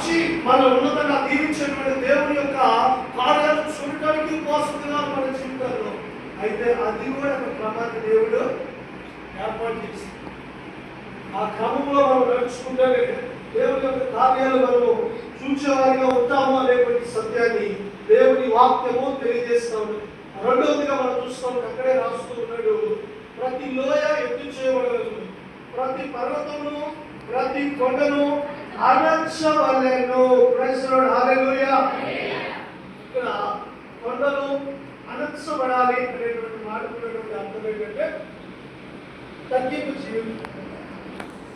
మార్చి మన ఉన్నతంగా దీవించేటువంటి దేవుని యొక్క కార్యాలను చూడటానికి ఉపవాసంగా మన జీవితాల్లో. అయితే అది కూడా ఒక క్రమాన్ని దేవుడు ఏర్పాటు చేసి ఆ క్రమంలో మనం నడుచుకుంటేనే దేవుని యొక్క కార్యాలు మనము చూసేవారిగా ఉంటాము అనేటువంటి సత్యాన్ని దేవుని వాక్యము తెలియజేస్తాము. రెండవదిగా మనం చూస్తాం, అక్కడే రాస్తూ ఉన్నాడు, ప్రతి లోయ ఎత్తు చేయబడదు, ప్రతి పర్వతమును ప్రతి కొండను అణచవలెను. ప్రైజ్ ది లార్డ్, హల్లెలూయా. ఇక్కడ కొండలు అణచబడాలి అనేటువంటి మాటకున్నటువంటి అర్థం ఏంటంటే తగ్గింపు జీవితం.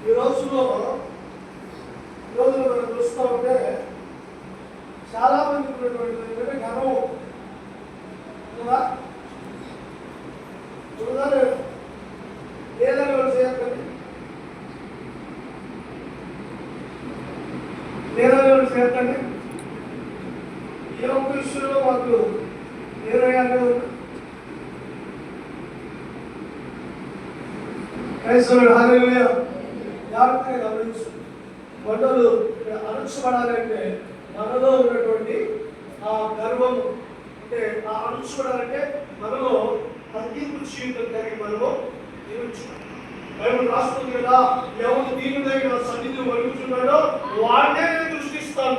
ఈ రోజులో మనం చూస్తూ ఉంటే చాలా మంది ఉన్నటువంటి ఏంటంటే గర్వం కదా. ఏదైనా వాళ్ళు చేయకండి, ఏదైనా వాళ్ళు చేయకండి. ఏ ఒక్క విషయంలో మాకు ఏదైనా హల్లెలూయా. జాగ్రత్తగా గమనించు. కొండలు అణుచబడాలంటే మనలో ఉన్నటువంటి ఆ గర్వము, అంటే ఆ అణుచబడాలంటే మనలో తగ్గింపు జీవితం కలిగి మనము జీవించాలి. బైబిల్ రాస్తుంది కదా, ఎవరు దీని దగ్గర సన్నిధిని వలుగుతున్నాడో వాడినే నేను దృష్టిస్తాను.